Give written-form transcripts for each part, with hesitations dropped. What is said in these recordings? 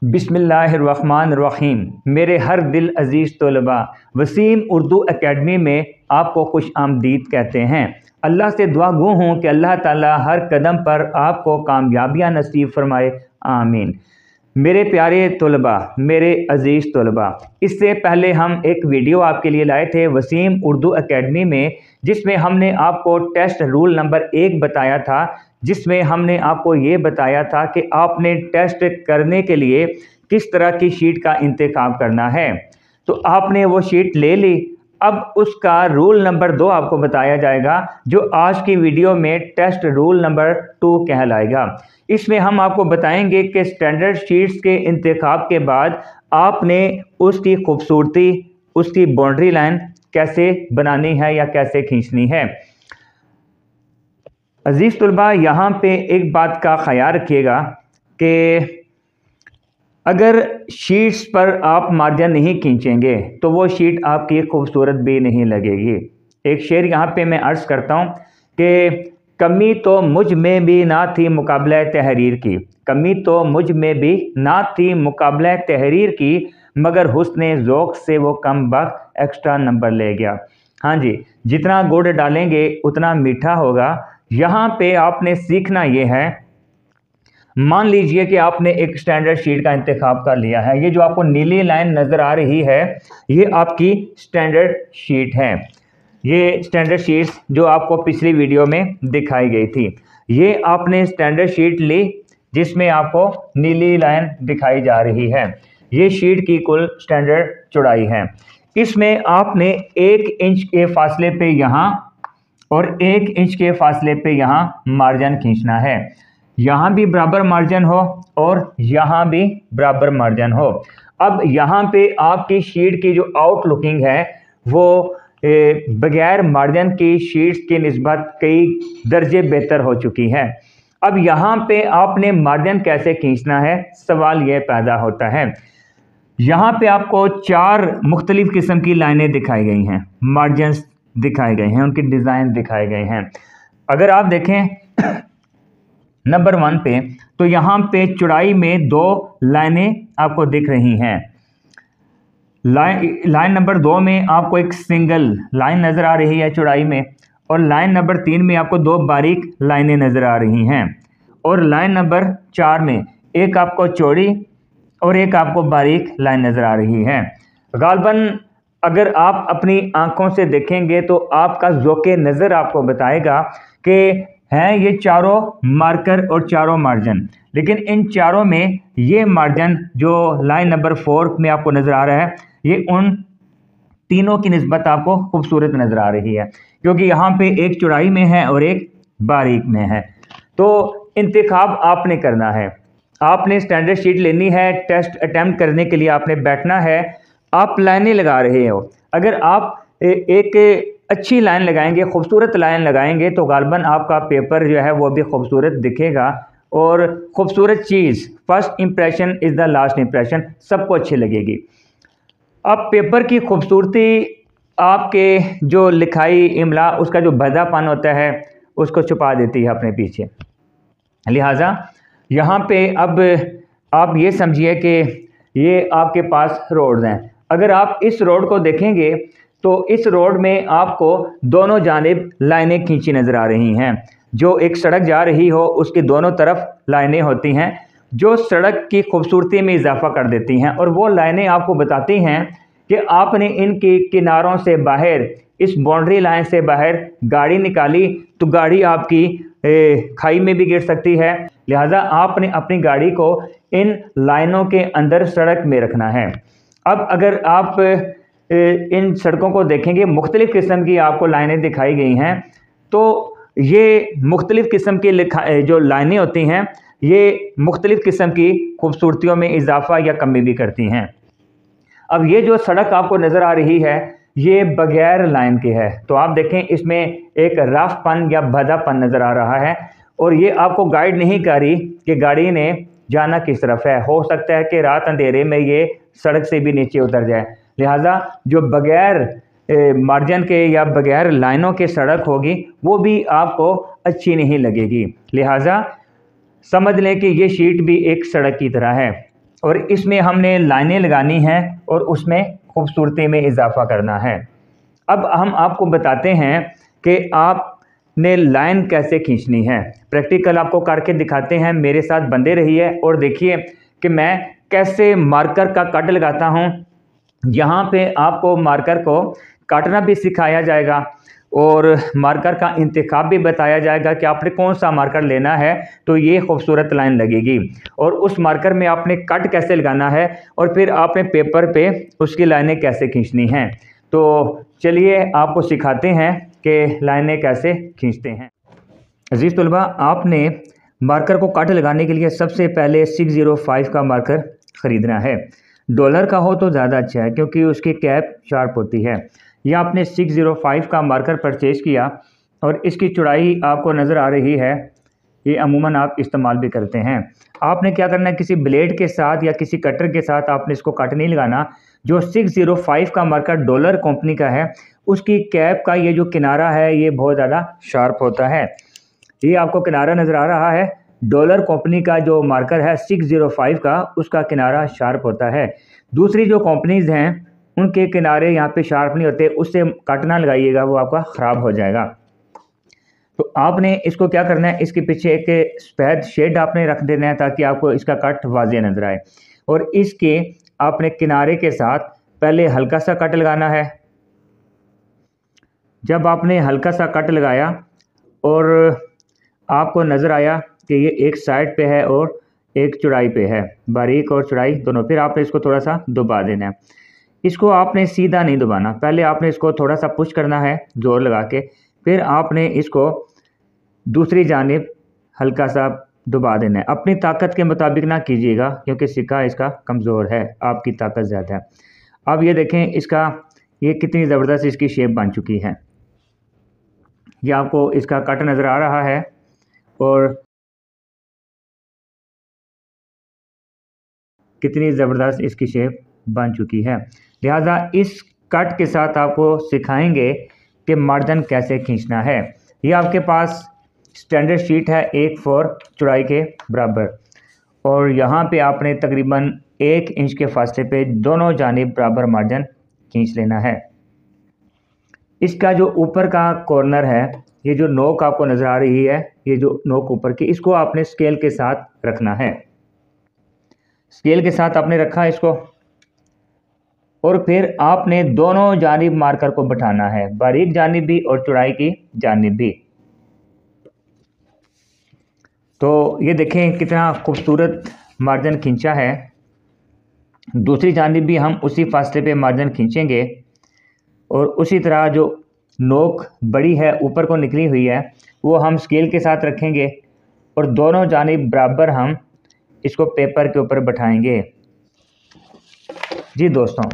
बिस्मिल्लाहिर्रहमानिर्रहीम। मेरे हर दिल अजीज़ तलबा, वसीम उर्दू एकेडमी में आपको खुश आमदीद कहते हैं। अल्लाह से दुआ गो हूँ कि अल्लाह ताला हर कदम पर आपको कामयाबियाँ नसीब फरमाए, आमीन। मेरे प्यारे तलबा, मेरे अजीज़ तलबा, इससे पहले हम एक वीडियो आपके लिए लाए थे वसीम उर्दू एकेडमी में, जिसमें हमने आपको टेस्ट रूल नंबर 1 बताया था, जिसमें हमने आपको ये बताया था कि आपने टेस्ट करने के लिए किस तरह की शीट का इंतखाब करना है। तो आपने वो शीट ले ली। अब उसका रूल नंबर 2 आपको बताया जाएगा, जो आज की वीडियो में टेस्ट रूल नंबर 2 कहलाएगा। इसमें हम आपको बताएंगे कि स्टैंडर्ड शीट्स के इंतखाब के बाद आपने उसकी खूबसूरती, उसकी बाउंड्री लाइन कैसे बनानी है या कैसे खींचनी है। अजीज़ तलबा, यहाँ पे एक बात का ख्याल रखिएगा कि अगर शीट्स पर आप मार्जिन नहीं खींचेंगे तो वो शीट आपकी खूबसूरत भी नहीं लगेगी। एक शेर यहाँ पे मैं अर्ज़ करता हूँ कि कमी तो मुझ में भी ना थी मुकाबला तहरीर की, कमी तो मुझ में भी ना थी मुकाबला तहरीर की, मगर हुस्ने ज़ौक़ से वो कम वक्त एक्स्ट्रा नंबर ले गया। हाँ जी, जितना गुड़ डालेंगे उतना मीठा होगा। यहाँ पे आपने सीखना ये है, मान लीजिए कि आपने एक स्टैंडर्ड शीट का इंतखाब कर लिया है। ये जो आपको नीली लाइन नज़र आ रही है, ये आपकी स्टैंडर्ड शीट है। ये स्टैंडर्ड शीट्स जो आपको पिछली वीडियो में दिखाई गई थी, ये आपने स्टैंडर्ड शीट ली जिसमें आपको नीली लाइन दिखाई जा रही है। ये शीट की कुल स्टैंडर्ड चौड़ाई है। इसमें आपने 1 इंच के फासले पे यहाँ और 1 इंच के फासले पे यहाँ मार्जिन खींचना है। यहाँ भी बराबर मार्जिन हो और यहाँ भी बराबर मार्जिन हो। अब यहाँ पे आपकी शीट की जो आउटलुकिंग है वो बगैर मार्जिन की शीट्स की निस्बत कई दर्जे बेहतर हो चुकी है। अब यहाँ पे आपने मार्जिन कैसे खींचना है, सवाल ये पैदा होता है। यहाँ पे आपको 4 मुख्तलिफ किस्म की लाइनें दिखाई गई हैं, मार्जिन दिखाए गए हैं, उनके डिज़ाइन दिखाए गए हैं। अगर आप देखें नंबर 1 पे, तो यहाँ पे चौड़ाई में 2 लाइनें आपको दिख रही हैं। लाइन नंबर 2 में आपको एक सिंगल लाइन नज़र आ रही है चौड़ाई में, और लाइन नंबर 3 में आपको 2 बारीक लाइनें नज़र आ रही हैं, और लाइन नंबर 4 में एक आपको चौड़ी और एक आपको बारीक लाइन नज़र आ रही है। गालबन अगर आप अपनी आंखों से देखेंगे तो आपका ज़ौक़े नज़र आपको बताएगा कि हैं ये चारों मार्कर और चारों मार्जिन, लेकिन इन चारों में ये मार्जिन जो लाइन नंबर 4 में आपको नज़र आ रहा है, ये उन तीनों की निस्बत आपको खूबसूरत नज़र आ रही है, क्योंकि यहाँ पे एक चौड़ाई में है और एक बारीक में है। तो इंतखाब आपने करना है, आपने स्टैंडर्ड शीट लेनी है, टेस्ट अटैम्प्ट करने के लिए आपने बैठना है। आप लाइनें लगा रहे हो, अगर आप एक अच्छी लाइन लगाएंगे, खूबसूरत लाइन लगाएंगे, तो गालबन आपका पेपर जो है वो भी खूबसूरत दिखेगा। और खूबसूरत चीज़, first impression is the last impression, सबको अच्छी लगेगी। अब पेपर की खूबसूरती आपके जो लिखाई इमला, उसका जो भद्दापन होता है उसको छुपा देती है अपने पीछे। लिहाजा यहाँ पे अब आप ये समझिए कि ये आपके पास रोड्स हैं। अगर आप इस रोड को देखेंगे तो इस रोड में आपको दोनों जानिब लाइनें खींची नज़र आ रही हैं। जो एक सड़क जा रही हो उसकी दोनों तरफ लाइनें होती हैं, जो सड़क की खूबसूरती में इजाफा कर देती हैं, और वो लाइनें आपको बताती हैं कि आपने इनके किनारों से बाहर, इस बाउंड्री लाइन से बाहर गाड़ी निकाली तो गाड़ी आपकी खाई में भी गिर सकती है। लिहाजा आपने अपनी गाड़ी को इन लाइनों के अंदर सड़क में रखना है। अब अगर आप इन सड़कों को देखेंगे, मुख्तलिफ़ किस्म की आपको लाइनें दिखाई गई हैं, तो ये मुख्तलिफ़ किस्म की जो लाइनें होती हैं, ये मुख्तलिफ़ किस्म की खूबसूरतियों में इजाफा या कमी भी करती हैं। अब ये जो सड़क आपको नज़र आ रही है, ये बगैर लाइन के है, तो आप देखें इसमें एक रफपन या भद्दापन नज़र आ रहा है, और ये आपको गाइड नहीं कर रही कि गाड़ी ने जाना किस तरफ है। हो सकता है कि रात अंधेरे में ये सड़क से भी नीचे उतर जाए। लिहाजा जो बगैर मार्जिन के या बगैर लाइनों के सड़क होगी वो भी आपको अच्छी नहीं लगेगी। लिहाजा समझ लें कि ये शीट भी एक सड़क की तरह है। और इसमें हमने लाइनें लगानी हैं और उसमें खूबसूरती में इजाफा करना है। अब हम आपको बताते हैं कि आपने लाइन कैसे खींचनी है। प्रैक्टिकल आपको करके दिखाते हैं, मेरे साथ बंधे रहिए और देखिए कि मैं कैसे मार्कर का कट लगाता हूँ। यहाँ पे आपको मार्कर को काटना भी सिखाया जाएगा और मार्कर का इंतखाब भी बताया जाएगा कि आपने कौन सा मार्कर लेना है तो ये खूबसूरत लाइन लगेगी, और उस मार्कर में आपने कट कैसे लगाना है और फिर आपने पेपर पे उसकी लाइनें कैसे खींचनी हैं। तो चलिए आपको सिखाते हैं कि लाइनें कैसे खींचते हैं। अजीज़ तलबा, आपने मार्कर को कट लगाने के लिए सबसे पहले 605 का मार्कर ख़रीदना है। डॉलर का हो तो ज़्यादा अच्छा है क्योंकि उसकी कैप शार्प होती है। यह आपने 605 का मार्कर परचेज़ किया और इसकी चौड़ाई आपको नज़र आ रही है, ये अमूमन आप इस्तेमाल भी करते हैं। आपने क्या करना है, किसी ब्लेड के साथ या किसी कटर के साथ आपने इसको कट नहीं लगाना। जो 605 का मार्कर डॉलर कंपनी का है उसकी कैप का ये जो किनारा है ये बहुत ज़्यादा शार्प होता है। ये आपको किनारा नज़र आ रहा है, डॉलर कंपनी का जो मार्कर है 605 का उसका किनारा शार्प होता है। दूसरी जो कंपनीज़ हैं उनके किनारे यहाँ पे शार्प नहीं होते, उससे कट ना लगाइएगा, वो आपका ख़राब हो जाएगा। तो आपने इसको क्या करना है, इसके पीछे एक सफ़ेद शेड आपने रख देना है ताकि आपको इसका कट वाज़ेह नज़र आए। और इसके आपने किनारे के साथ पहले हल्का सा कट लगाना है। जब आपने हल्का सा कट लगाया और आपको नज़र आया कि ये एक साइड पे है और एक चौड़ाई पे है, बारीक और चौड़ाई दोनों, फिर आपने इसको थोड़ा सा दबा देना है। इसको आपने सीधा नहीं दबाना, पहले आपने इसको थोड़ा सा पुश करना है जोर लगा के, फिर आपने इसको दूसरी जानिब हल्का सा दबा देना है। अपनी ताकत के मुताबिक ना कीजिएगा क्योंकि सिक्का इसका कमज़ोर है, आपकी ताकत ज़्यादा है। अब ये देखें इसका ये कितनी ज़बरदस्त इसकी शेप बन चुकी है। ये आपको इसका कट नज़र आ रहा है और कितनी ज़बरदस्त इसकी शेप बन चुकी है। लिहाजा इस कट के साथ आपको सिखाएंगे कि मार्जिन कैसे खींचना है। ये आपके पास स्टैंडर्ड शीट है 1/4 चौड़ाई के बराबर, और यहाँ पे आपने तकरीबन 1 इंच के फासले पे दोनों जानिब बराबर मार्जिन खींच लेना है। इसका जो ऊपर का कॉर्नर है, ये जो नोक आपको नज़र आ रही है, ये जो नोक ऊपर की, इसको आपने स्केल के साथ रखना है। स्केल के साथ आपने रखा इसको और फिर आपने दोनों जानिब मार्कर को बैठाना है, बारीक जानिब भी और चौड़ाई की जानिब भी। तो ये देखें कितना खूबसूरत मार्जिन खींचा है। दूसरी जानिब भी हम उसी फासले पे मार्जिन खींचेंगे और उसी तरह जो नोक बड़ी है ऊपर को निकली हुई है वो हम स्केल के साथ रखेंगे और दोनों जानिब बराबर हम इसको पेपर के ऊपर बैठाएंगे। जी दोस्तों,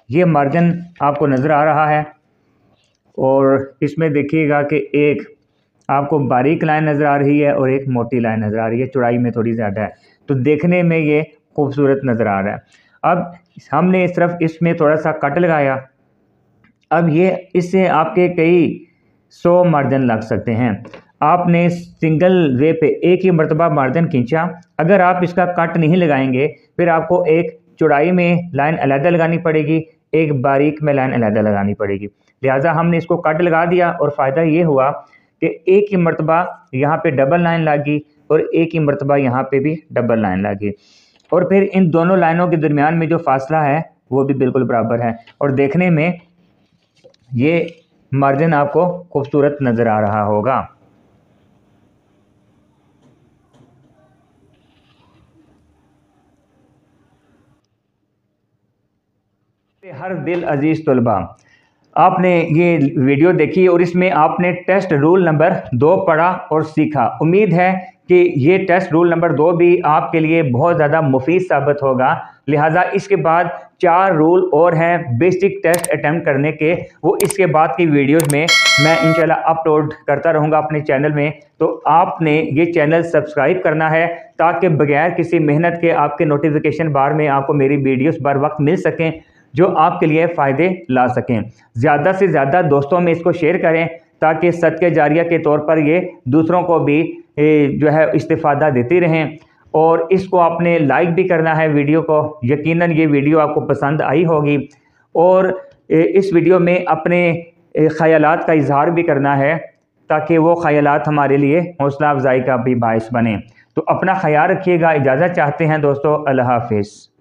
ये मार्जिन आपको नज़र आ रहा है और इसमें देखिएगा कि एक आपको बारीक लाइन नज़र आ रही है और एक मोटी लाइन नज़र आ रही है, चौड़ाई में थोड़ी ज़्यादा है, तो देखने में ये खूबसूरत नज़र आ रहा है। अब हमने सिर्फ इसमें थोड़ा सा कट लगाया, अब ये इससे आपके कई 100 मार्जिन लग सकते हैं। आपने सिंगल वे पे एक ही मरतबा मार्जिन खींचा, अगर आप इसका कट नहीं लगाएंगे फिर आपको एक चौड़ाई में लाइन अलग लगानी पड़ेगी, एक बारीक में लाइन अलग लगानी पड़ेगी। लिहाजा हमने इसको कट लगा दिया और फ़ायदा ये हुआ कि एक ही मरतबा यहाँ पे डबल लाइन लगी और एक ही मरतबा यहाँ पे भी डबल लाइन लगी, और फिर इन दोनों लाइनों के दरमियान में जो फासला है वो भी बिल्कुल बराबर है और देखने में ये मार्जिन आपको खूबसूरत नज़र आ रहा होगा। हर दिल अजीज़ तलबा, आपने ये वीडियो देखी और इसमें आपने टेस्ट रूल नंबर 2 पढ़ा और सीखा। उम्मीद है कि ये टेस्ट रूल नंबर 2 भी आपके लिए बहुत ज़्यादा मुफीद साबित होगा। लिहाजा इसके बाद 4 रूल और हैं बेसिक टेस्ट अटैम्प्ट करने के, वो इसके बाद की वीडियोस में मैं इंशाल्लाह अपलोड करता रहूँगा अपने चैनल में। तो आपने ये चैनल सब्सक्राइब करना है ताकि बगैर किसी मेहनत के आपके नोटिफिकेशन बार में आपको मेरी वीडियोज़ बर वक्त मिल सकें जो आपके लिए फ़ायदे ला सकें। ज़्यादा से ज़्यादा दोस्तों में इसको शेयर करें ताकि सदके जारिया के तौर पर ये दूसरों को भी जो है इस्तिफ़ादा देती रहें। और इसको आपने लाइक भी करना है वीडियो को। यकीनन ये वीडियो आपको पसंद आई होगी और इस वीडियो में अपने ख़यालात का इजहार भी करना है ताकि वो ख़यालात हमारे लिए हौसला अफजाई का भी बायस बने। तो अपना ख्याल रखिएगा। इजाज़त चाहते हैं दोस्तों। अल्लाह हाफिज़।